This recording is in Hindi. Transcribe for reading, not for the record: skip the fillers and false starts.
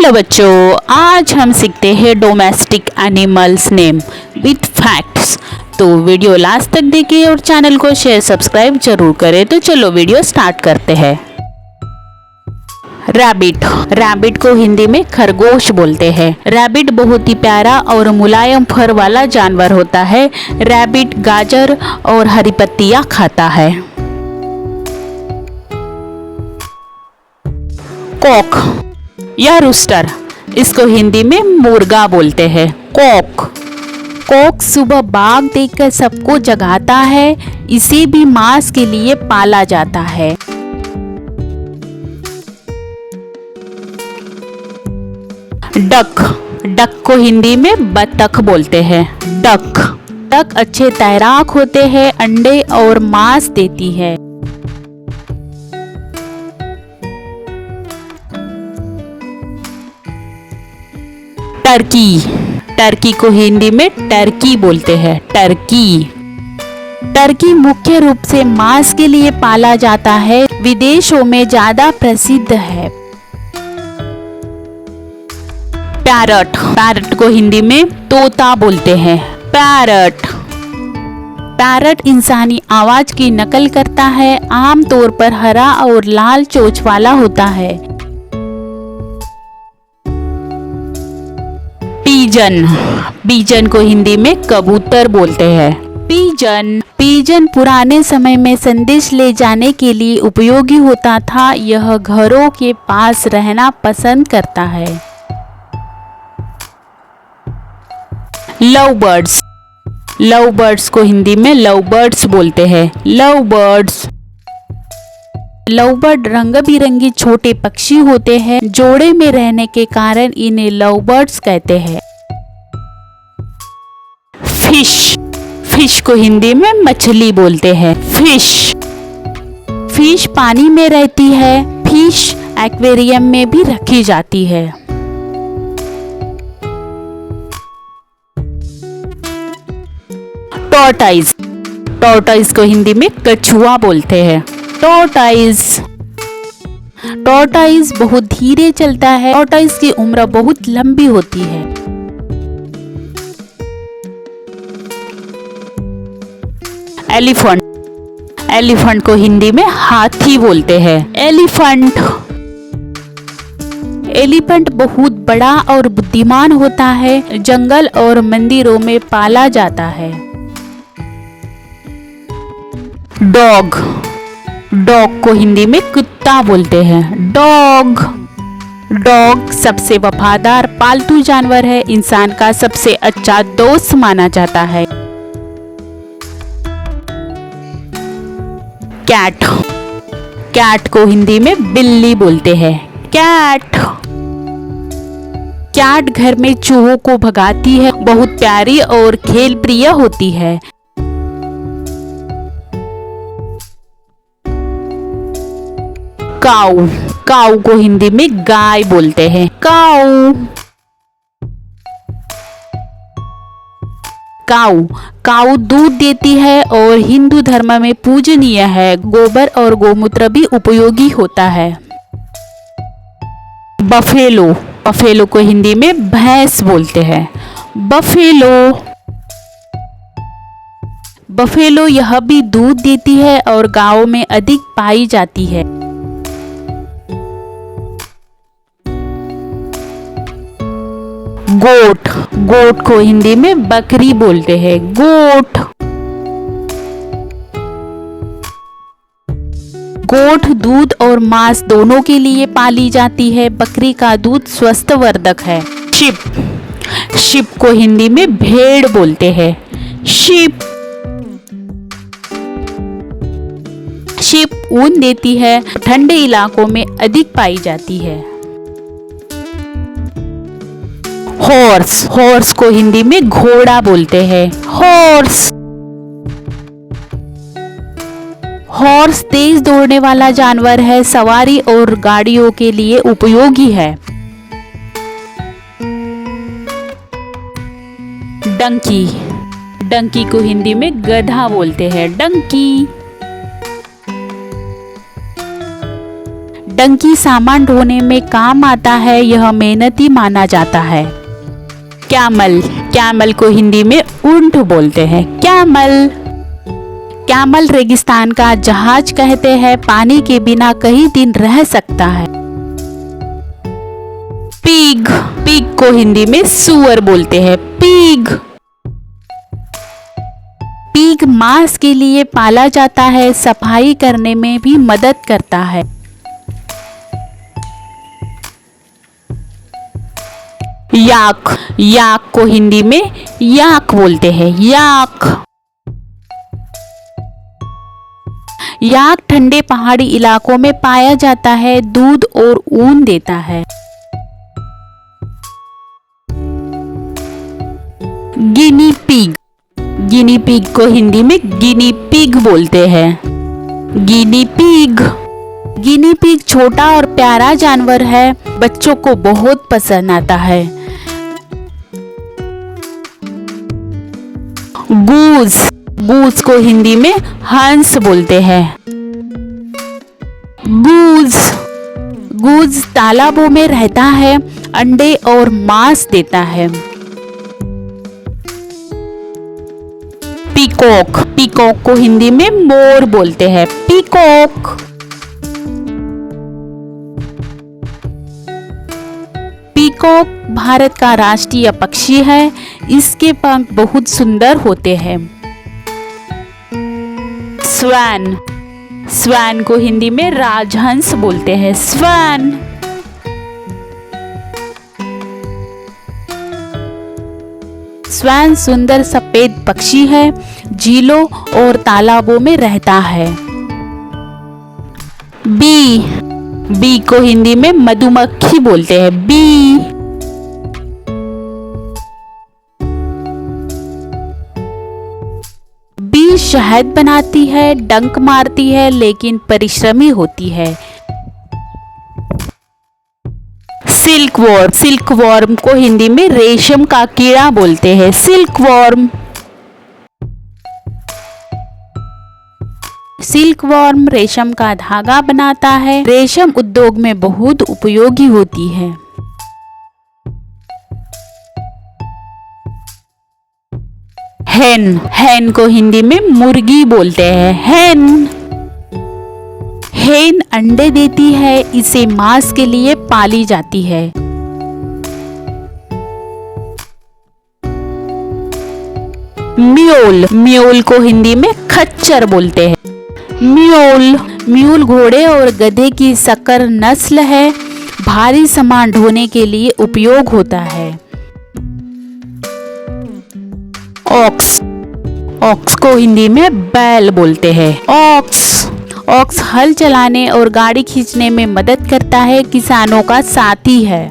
हेलो बच्चों, आज हम सीखते हैं domestic animals name with facts. तो वीडियो लास्ट तक देखिए और चैनल को शेयर सब्सक्राइब जरूर करें। तो चलो वीडियो स्टार्ट करते हैं। रैबिट। रैबिट को हिंदी में खरगोश बोलते हैं। रैबिट बहुत ही प्यारा और मुलायम फर वाला जानवर होता है। रैबिट गाजर और हरी पत्तियां खाता है। कॉक या रूस्टर, इसको हिंदी में मुर्गा बोलते हैं। कॉक। कॉक सुबह बाग देखकर सबको जगाता है। इसे भी मांस के लिए पाला जाता है। डक। डक को हिंदी में बतख बोलते हैं। डक। डक अच्छे तैराक होते हैं। अंडे और मांस देती है। टर्की। टर्की को हिंदी में टर्की बोलते हैं। टर्की। टर्की मुख्य रूप से मांस के लिए पाला जाता है। विदेशों में ज्यादा प्रसिद्ध है। पैरट। पैरट को हिंदी में तोता बोलते हैं। पैरट। पैरट इंसानी आवाज की नकल करता है। आमतौर पर हरा और लाल चोंच वाला होता है। पीजन। पीजन को हिंदी में कबूतर बोलते हैं। पीजन। पीजन पुराने समय में संदेश ले जाने के लिए उपयोगी होता था। यह घरों के पास रहना पसंद करता है। Love birds. लव बर्ड्स को हिंदी में लव बर्ड्स बोलते हैं। Love birds. लव बर्ड रंग बिरंगी छोटे पक्षी होते हैं। जोड़े में रहने के कारण इन्हें लव बर्ड्स कहते हैं। फिश। फिश को हिंदी में मछली बोलते हैं। फिश। फिश पानी में रहती है। फिश एक्वेरियम में भी रखी जाती है। टॉर्टाइज। टॉर्टाइज को हिंदी में कछुआ बोलते हैं। टॉर्टाइज। टॉर्टाइज बहुत धीरे चलता है। टॉर्टाइज की उम्र बहुत लंबी होती है। एलिफेंट। एलिफेंट को हिंदी में हाथी बोलते हैं। एलिफेंट। एलिफेंट बहुत बड़ा और बुद्धिमान होता है। जंगल और मंदिरों में पाला जाता है। डॉग। डॉग को हिंदी में कुत्ता बोलते हैं। डॉग। डॉग सबसे वफादार पालतू जानवर है। इंसान का सबसे अच्छा दोस्त माना जाता है। कैट। कैट को हिंदी में बिल्ली बोलते हैं। कैट। कैट घर में चूहों को भगाती है। बहुत प्यारी और खेल प्रिय होती है। काऊ। काऊ को हिंदी में गाय बोलते हैं। काऊ। काऊ। काऊ दूध देती है और हिंदू धर्म में पूजनीय है। गोबर और गोमूत्र भी उपयोगी होता है। बफेलो। बफेलो को हिंदी में भैंस बोलते हैं। बफेलो। बफेलो यह भी दूध देती है और गांवों में अधिक पाई जाती है। गोट। गोट को हिंदी में बकरी बोलते हैं। गोट। गोट दूध और मांस दोनों के लिए पाली जाती है। बकरी का दूध स्वास्थ्यवर्धक है। शिप। शिप को हिंदी में भेड़ बोलते हैं। शिप। शिप ऊन देती है। ठंडे इलाकों में अधिक पाई जाती है। हॉर्स। हॉर्स को हिंदी में घोड़ा बोलते हैं। हॉर्स। हॉर्स तेज दौड़ने वाला जानवर है। सवारी और गाड़ियों के लिए उपयोगी है। डंकी। डंकी को हिंदी में गधा बोलते हैं। डंकी। डंकी सामान ढोने में काम आता है, यह मेहनती माना जाता है। कैमल, कैमल को हिंदी में ऊंट बोलते हैं। कैमल, कैमल रेगिस्तान का जहाज कहते हैं, पानी के बिना कई दिन रह सकता है। पिग, पिग को हिंदी में सूअर बोलते हैं। पिग, पिग मांस के लिए पाला जाता है, सफाई करने में भी मदद करता है। याक, याक को हिंदी में याक बोलते हैं। याक, याक ठंडे पहाड़ी इलाकों में पाया जाता है, दूध और ऊन देता है। गिनी पिग, गिनी पिग को हिंदी में गिनी पिग बोलते हैं। गिनी पिग, गिनी पिग छोटा और प्यारा जानवर है, बच्चों को बहुत पसंद आता है। गूज, गूज को हिंदी में हंस बोलते हैं। गूज, गूज तालाबों में रहता है, अंडे और मांस देता है। पीकॉक, पीकॉक को हिंदी में मोर बोलते हैं। पीकॉक, पीकॉक भारत का राष्ट्रीय पक्षी है, इसके पंख बहुत सुंदर होते हैं। स्वैन, स्वैन को हिंदी में राजहंस बोलते हैं। स्वैन, स्वैन सुंदर सफेद पक्षी है, झीलों और तालाबों में रहता है। बी, बी को हिंदी में मधुमक्खी बोलते हैं। बी, बी शहद बनाती है, डंक मारती है, लेकिन परिश्रमी होती है। सिल्कवॉर्म, सिल्कवॉर्म को हिंदी में रेशम का कीड़ा बोलते हैं। सिल्कवॉर्म, सिल्कवॉर्म रेशम का धागा बनाता है, रेशम उद्योग में बहुत उपयोगी होती है। हेन, हेन को हिंदी में मुर्गी बोलते हैं। हेन, हेन अंडे देती है, इसे मांस के लिए पाली जाती है। म्यूल, म्यूल को हिंदी में खच्चर बोलते हैं। म्यूल, म्यूल घोड़े और गधे की संकर नस्ल है, भारी सामान ढोने के लिए उपयोग होता है। ऑक्स, ऑक्स को हिंदी में बैल बोलते हैं। ऑक्स, ऑक्स हल चलाने और गाड़ी खींचने में मदद करता है, किसानों का साथी है।